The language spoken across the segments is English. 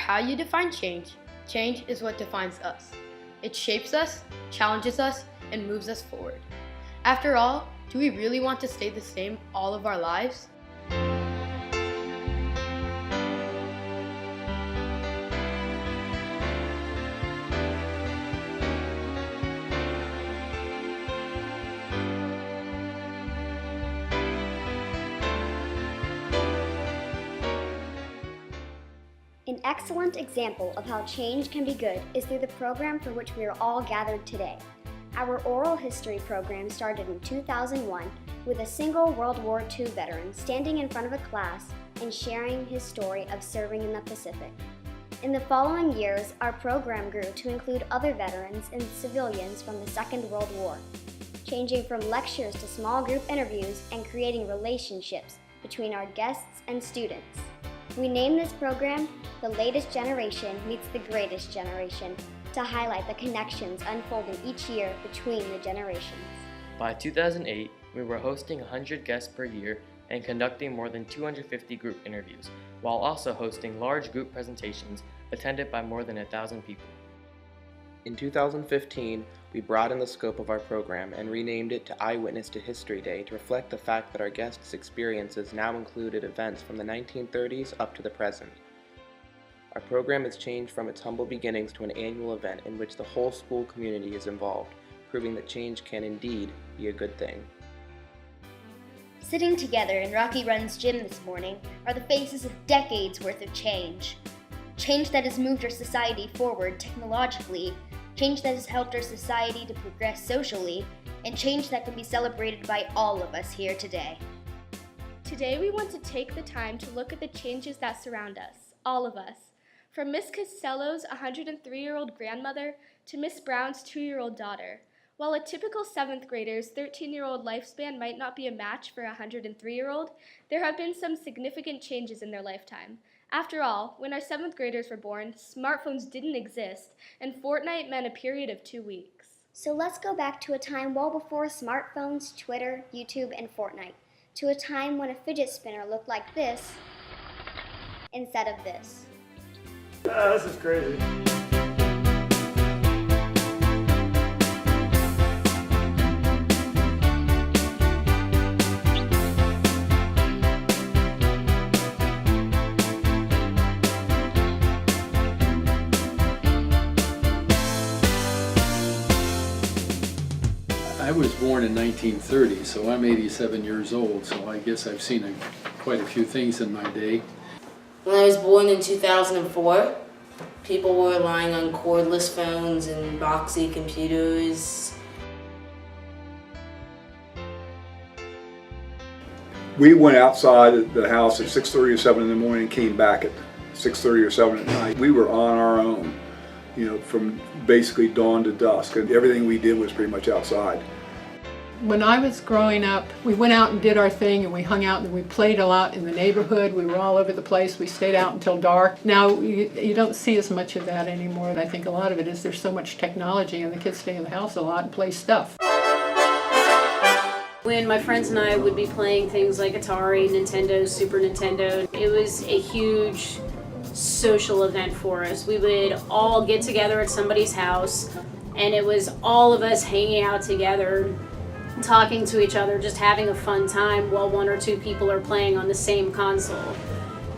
how you define change, change is what defines us. It shapes us, challenges us, and moves us forward. After all, do we really want to stay the same all of our lives? An excellent example of how change can be good is through the program for which we are all gathered today. Our oral history program started in 2001 with a single World War II veteran standing in front of a class and sharing his story of serving in the Pacific. In the following years, our program grew to include other veterans and civilians from the Second World War, changing from lectures to small group interviews and creating relationships between our guests and students. We named this program The Latest Generation Meets the Greatest Generation to highlight the connections unfolding each year between the generations. By 2008, we were hosting 100 guests per year and conducting more than 250 group interviews, while also hosting large group presentations attended by more than 1,000 people. In 2015, we broadened the scope of our program and renamed it to iWitness to History Day to reflect the fact that our guests' experiences now included events from the 1930s up to the present. Our program has changed from its humble beginnings to an annual event in which the whole school community is involved, proving that change can indeed be a good thing. Sitting together in Rocky Run's gym this morning are the faces of decades worth of change. Change that has moved our society forward technologically, change that has helped our society to progress socially, and change that can be celebrated by all of us here today. Today we want to take the time to look at the changes that surround us, all of us. From Miss Costello's 103-year-old grandmother to Miss Brown's 2-year-old daughter. While a typical 7th grader's 13-year-old lifespan might not be a match for a 103-year-old, there have been some significant changes in their lifetime. After all, when our 7th graders were born, smartphones didn't exist, and Fortnite meant a period of 2 weeks. So let's go back to a time well before smartphones, Twitter, YouTube, and Fortnite, to a time when a fidget spinner looked like this instead of this. This is crazy. I was born in 1930, so I'm 87 years old, so I guess I've seen quite a few things in my day. When I was born in 2004, people were relying on cordless phones and boxy computers. We went outside the house at 6:30 or 7 in the morning and came back at 6:30 or 7 at night. We were on our own, from basically dawn to dusk, and everything we did was pretty much outside. When I was growing up, we went out and did our thing, and we hung out and we played a lot in the neighborhood. We were all over the place. We stayed out until dark. Now you don't see as much of that anymore. I think a lot of it is there's so much technology and the kids stay in the house a lot and play stuff. When my friends and I would be playing things like Atari, Nintendo, Super Nintendo, it was a huge social event for us. We would all get together at somebody's house, and it was all of us hanging out together, talking to each other, just having a fun time while 1 or 2 people are playing on the same console.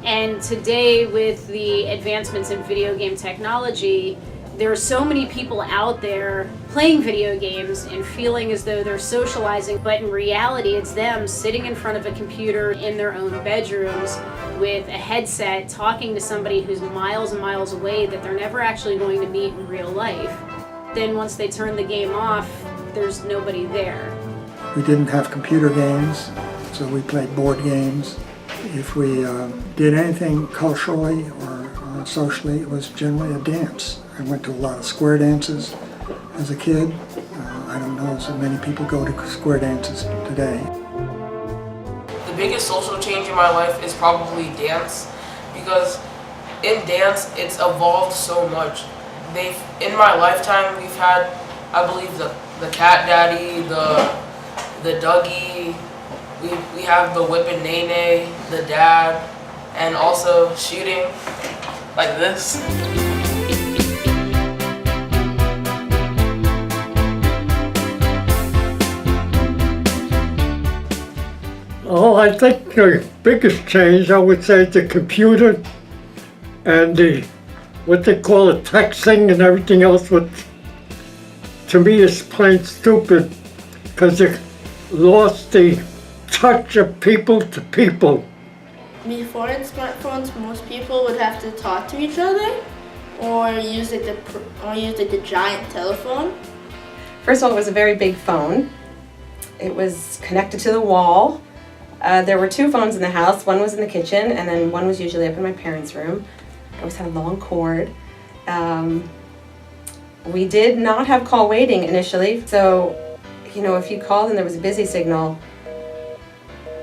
And today, with the advancements in video game technology, there are so many people out there playing video games and feeling as though they're socializing, but in reality it's them sitting in front of a computer in their own bedrooms with a headset talking to somebody who's miles and miles away that they're never actually going to meet in real life. Then once they turn the game off, there's nobody there. We didn't have computer games, so we played board games. If we did anything culturally or socially, it was generally a dance. I went to a lot of square dances as a kid. I don't know so many people go to square dances today. The biggest social change in my life is probably dance, because in dance it's evolved so much. In my lifetime we've had, I believe, the Cat Daddy, the Dougie, we have the Whip and Nene, the Dad, and also shooting. like this. Oh, I think the biggest change, I would say, is the computer and the, what they call it, texting and everything else, which to me is plain stupid because it lost the touch of people to people. Before in smartphones, most people would have to talk to each other or use the giant telephone. First of all, it was a very big phone. It was connected to the wall. There were two phones in the house. One was in the kitchen, and then one was usually up in my parents' room. I always had a long cord. We did not have call waiting initially, so if you called and there was a busy signal,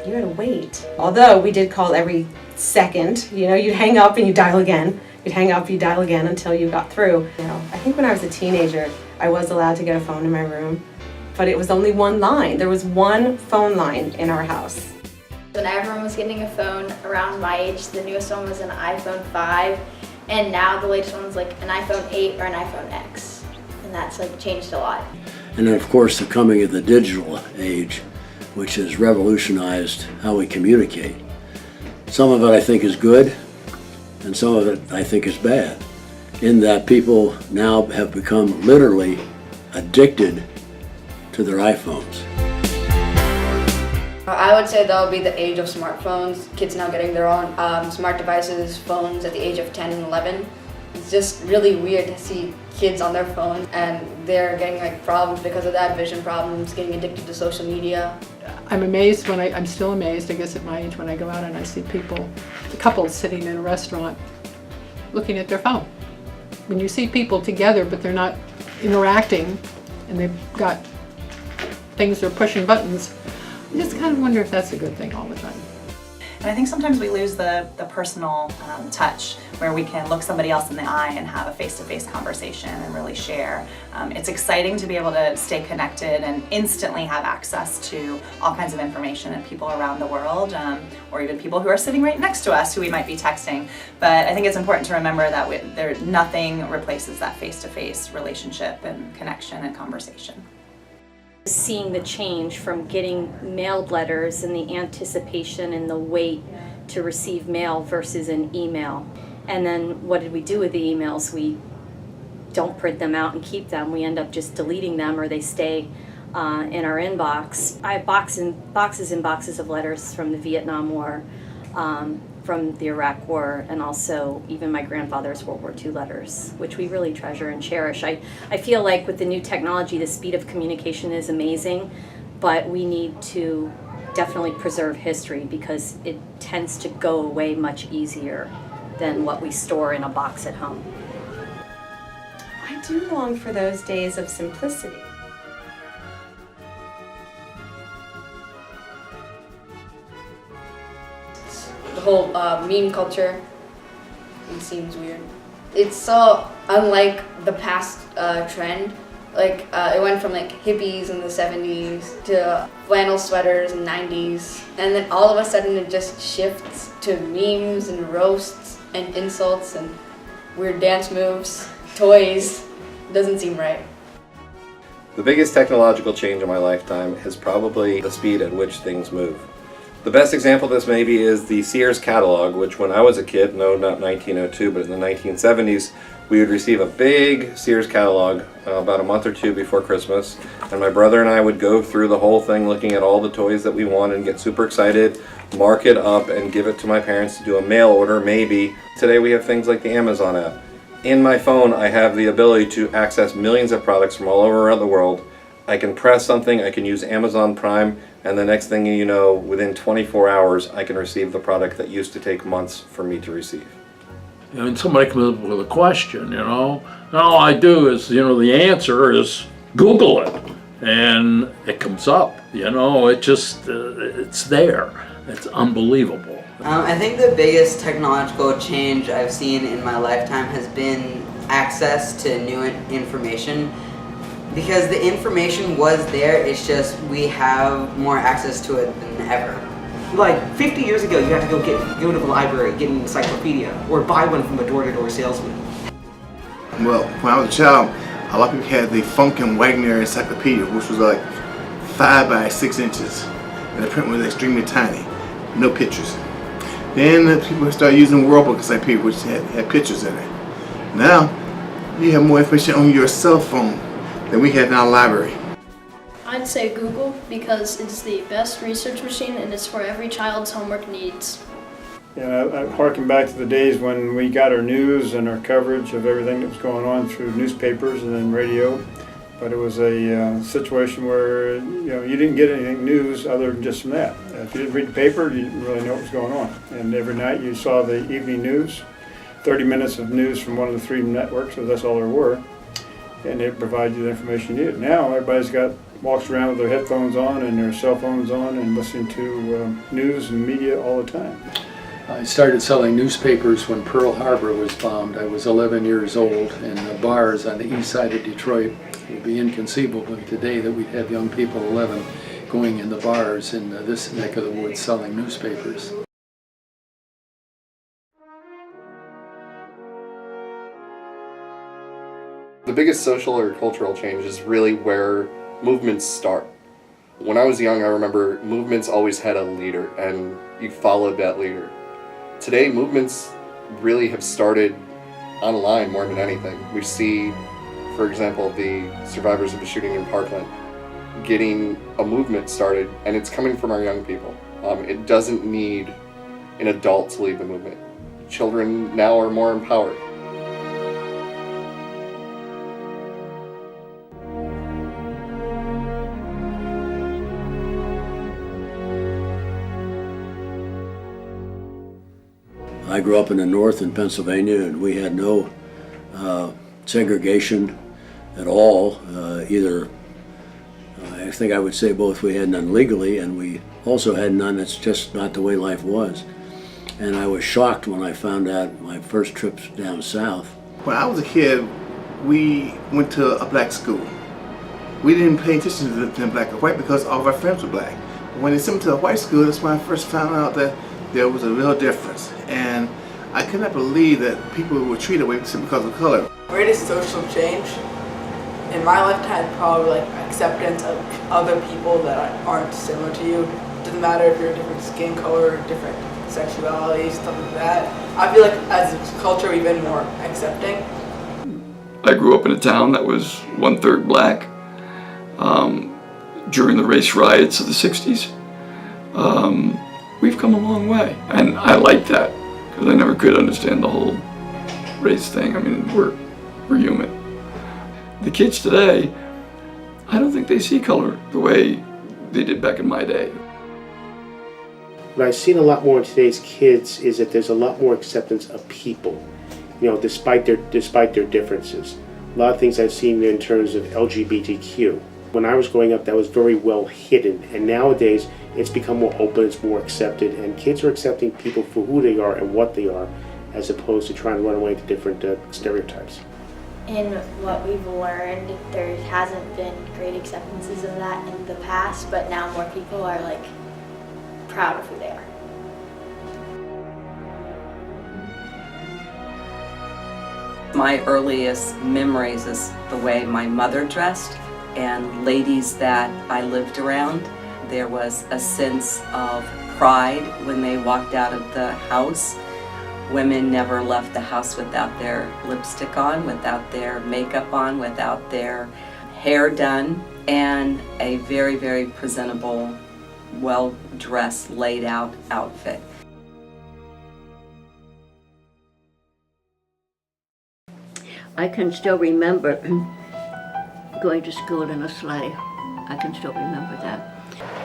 you had to wait. Although we did call every second. You'd hang up and you dial again. You'd hang up, you dial again until you got through. I think when I was a teenager, I was allowed to get a phone in my room, but it was only one line. There was one phone line in our house. When everyone was getting a phone around my age, the newest one was an iPhone 5, and now the latest one's like an iPhone 8 or an iPhone X, and that's changed a lot. And then of course the coming of the digital age, which has revolutionized how we communicate. Some of it I think is good, and some of it I think is bad, in that people now have become literally addicted to their iPhones. I would say that would be the age of smartphones. Kids now getting their own smart devices, phones at the age of 10 and 11. It's just really weird to see kids on their phones and they're getting problems because of that, vision problems, getting addicted to social media. I'm amazed I'm still amazed, I guess at my age, when I go out and I see couples sitting in a restaurant looking at their phone. When you see people together but they're not interacting and they've got things, they're pushing buttons, I just kind of wonder if that's a good thing all the time. And I think sometimes we lose the personal touch where we can look somebody else in the eye and have a face-to-face conversation and really share. It's exciting to be able to stay connected and instantly have access to all kinds of information and people around the world, or even people who are sitting right next to us who we might be texting. But I think it's important to remember that nothing replaces that face-to-face relationship and connection and conversation. Seeing the change from getting mailed letters and the anticipation and the wait to receive mail versus an email. And then what did we do with the emails? We don't print them out and keep them. We end up just deleting them, or they stay in our inbox. I have boxes and boxes of letters from the Vietnam War, from the Iraq War, and also even my grandfather's World War II letters, which we really treasure and cherish. I feel like with the new technology, the speed of communication is amazing, but we need to definitely preserve history because it tends to go away much easier than what we store in a box at home. I do long for those days of simplicity. The whole meme culture, it seems weird. It's so unlike the past trend. It went from hippies in the 70s to flannel sweaters in the 90s, and then all of a sudden it just shifts to memes and roasts and insults and weird dance moves, toys. It doesn't seem right. The biggest technological change in my lifetime is probably the speed at which things move. The best example of this maybe is the Sears catalog, which when I was a kid, no, not 1902, but in the 1970s, we would receive a big Sears catalog about a month or two before Christmas, and my brother and I would go through the whole thing looking at all the toys that we wanted and get super excited, mark it up, and give it to my parents to do a mail order, maybe. Today we have things like the Amazon app. In my phone, I have the ability to access millions of products from all over around the world. I can press something, I can use Amazon Prime, and the next thing you know, within 24 hours, I can receive the product that used to take months for me to receive. And somebody comes up with a question, and all I do is, the answer is Google it, and it comes up, it just, it's there. It's unbelievable. I think the biggest technological change I've seen in my lifetime has been access to new information. Because the information was there, it's just we have more access to it than ever. Like 50 years ago, you had to go to the library, get an encyclopedia, or buy one from a door-to-door salesman. Well, when I was a child, a lot of people had the Funkin' Wagner encyclopedia, which was like 5 by 6 inches, and the print was extremely tiny, no pictures. Then people started using World Book encyclopedia, which had pictures in it. Now, you have more information on your cell phone than we had in our library. I'd say Google because it's the best research machine and it's for every child's homework needs. And I harken back to the days when we got our news and our coverage of everything that was going on through newspapers and then radio. But it was a situation where you didn't get anything news other than just from that. If you didn't read the paper, you didn't really know what was going on. And every night you saw the evening news, 30 minutes of news from one of the 3 networks, so that's all there were. And it provided you the information you needed. Now everybody's walks around with their headphones on and their cell phones on and listening to news and media all the time. I started selling newspapers when Pearl Harbor was bombed. I was 11 years old, and the bars on the east side of Detroit, it would be inconceivable today that we'd have young people 11 going in the bars in this neck of the woods selling newspapers. The biggest social or cultural change is really where movements start. When I was young, I remember movements always had a leader, and you followed that leader. Today, movements really have started online more than anything. We see, for example, the survivors of the shooting in Parkland getting a movement started, and it's coming from our young people. It doesn't need an adult to lead the movement. Children now are more empowered. I grew up in the north in Pennsylvania, and we had no segregation at all. I think I would say both. We had none legally, and we also had none that's just not the way life was. And I was shocked when I found out my first trips down south. When I was a kid, we went to a black school. We didn't pay attention to black or white because all of our friends were black. When they sent me to a white school, that's when I first found out that there was a real difference. And I could not believe that people were treated away simply because of color. Greatest social change in my lifetime, probably like acceptance of other people that aren't similar to you. It doesn't matter if you're a different skin color, different sexuality, stuff like that. I feel like as a culture we've been more accepting. I grew up in a town that was 1/3 black during the race riots of the 60s. We've come a long way, and I like that because I never could understand the whole race thing. I mean, we're human. The kids today, I don't think they see color the way they did back in my day. What I've seen a lot more in today's kids is that there's a lot more acceptance of people, despite their differences. A lot of things I've seen in terms of LGBTQ. When I was growing up, that was very well hidden, and nowadays it's become more open, it's more accepted, and kids are accepting people for who they are and what they are, as opposed to trying to run away to different stereotypes. In what we've learned, there hasn't been great acceptances of that in the past, but now more people are proud of who they are. My earliest memories is the way my mother dressed and ladies that I lived around. There was a sense of pride when they walked out of the house. Women never left the house without their lipstick on, without their makeup on, without their hair done, and a very, very presentable, well-dressed, laid-out outfit. I can still remember going to school in a sleigh. I can still remember that.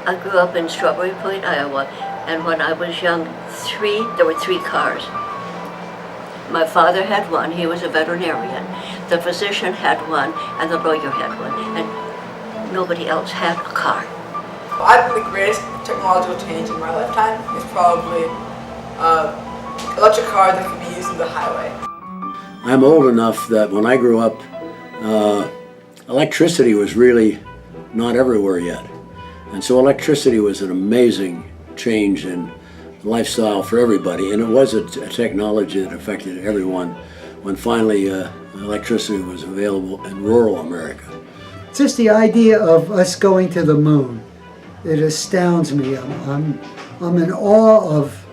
I grew up in Strawberry Point, Iowa, and when I was young, there were 3 cars. My father had one, he was a veterinarian. The physician had one, and the lawyer had one, and nobody else had a car. I think the greatest technological change in my lifetime is probably electric cars that can be used on the highway. I'm old enough that when I grew up, electricity was really not everywhere yet. And so electricity was an amazing change in lifestyle for everybody, and it was a technology that affected everyone when finally electricity was available in rural America. Just the idea of us going to the moon, it astounds me. I'm in awe of,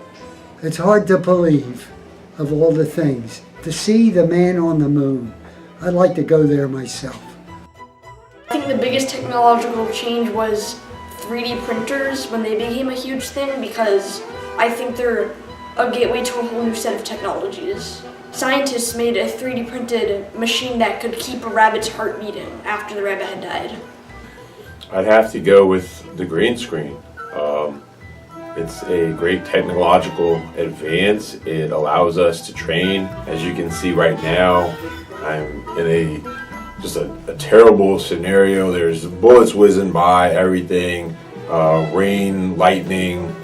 it's hard to believe, of all the things. To see the man on the moon, I'd like to go there myself. I think the biggest technological change was 3D printers when they became a huge thing, because I think they're a gateway to a whole new set of technologies. Scientists made a 3D printed machine that could keep a rabbit's heart beating after the rabbit had died. I'd have to go with the green screen. It's a great technological advance. It allows us to train. As you can see right now, I'm in just a terrible scenario. There's bullets whizzing by, everything, rain, lightning.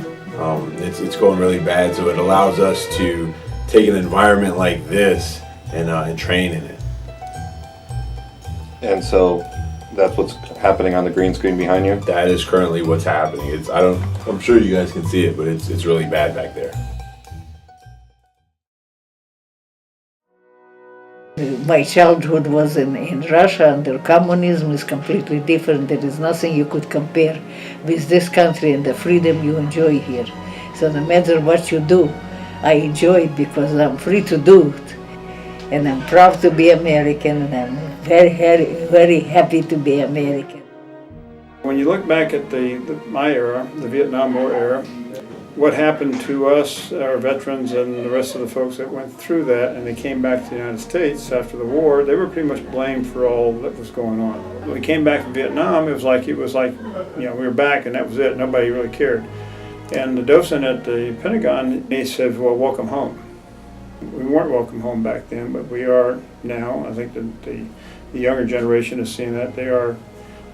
It's going really bad, so it allows us to take an environment like this and train in it. And so that's what's happening on the green screen behind you? That is currently what's happening. I'm sure you guys can see it, but it's really bad back there. My childhood was in Russia under communism. Is completely different. There is nothing you could compare with this country and the freedom you enjoy here. So no matter what you do, I enjoy it because I'm free to do it. And I'm proud to be American, and I'm very, very, very happy to be American. When you look back at my era, the Vietnam War era, what happened to us, our veterans, and the rest of the folks that went through that, and they came back to the United States after the war, they were pretty much blamed for all that was going on. When we came back from Vietnam, it was like we were back and that was it. Nobody really cared. And the docent at the Pentagon, he said, well, welcome home. We weren't welcome home back then, but we are now. I think that the younger generation is seeing that. They are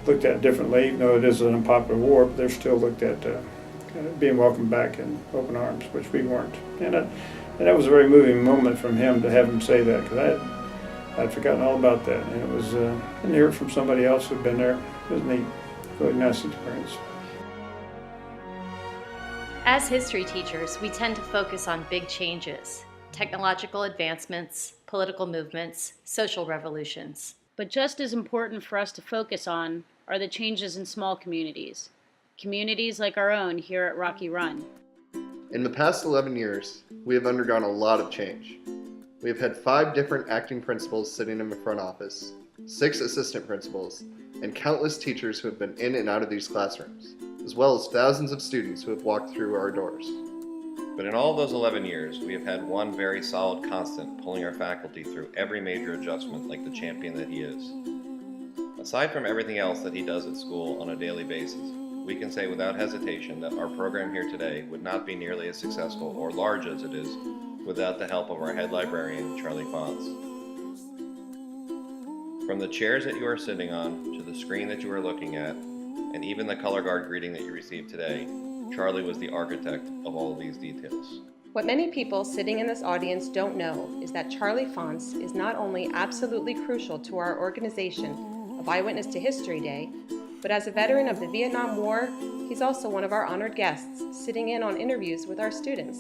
looked at differently, even though it is an unpopular war, but they're still looked at being welcomed back in open arms, which we weren't. And that was a very moving moment from him to have him say that, because I'd forgotten all about that. And it was, and hear it from somebody else who'd been there. It was neat, really nice experience. As history teachers, we tend to focus on big changes, technological advancements, political movements, social revolutions. But just as important for us to focus on are the changes in small communities. Communities like our own here at Rocky Run. In the past 11 years, we have undergone a lot of change. We have had 5 different acting principals sitting in the front office, 6 assistant principals, and countless teachers who have been in and out of these classrooms, as well as thousands of students who have walked through our doors. But in all those 11 years, we have had one very solid constant pulling our faculty through every major adjustment like the champion that he is. Aside from everything else that he does at school on a daily basis, we can say without hesitation that our program here today would not be nearly as successful or large as it is without the help of our head librarian, Charlie Fonz. From the chairs that you are sitting on, to the screen that you are looking at, and even the color guard greeting that you received today, Charlie was the architect of all of these details. What many people sitting in this audience don't know is that Charlie Fonz is not only absolutely crucial to our organization of iWitness to History Day, but as a veteran of the Vietnam War, he's also one of our honored guests, sitting in on interviews with our students.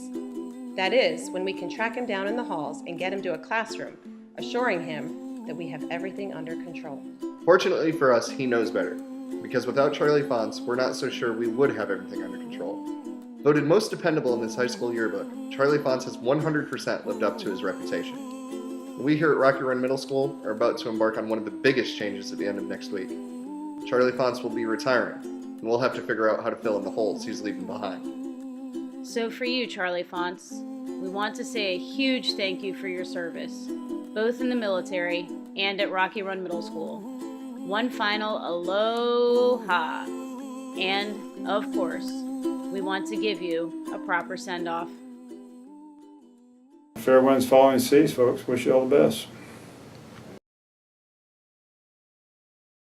That is, when we can track him down in the halls and get him to a classroom, assuring him that we have everything under control. Fortunately for us, he knows better, because without Charlie Fonz, we're not so sure we would have everything under control. Voted most dependable in this high school yearbook, Charlie Fonz has 100% lived up to his reputation. We here at Rocky Run Middle School are about to embark on one of the biggest changes at the end of next week. Charlie Fonz will be retiring, and we'll have to figure out how to fill in the holes he's leaving behind. So for you, Charlie Fonz, we want to say a huge thank you for your service, both in the military and at Rocky Run Middle School. One final aloha. And, of course, we want to give you a proper send-off. Fair winds following seas, folks. Wish you all the best.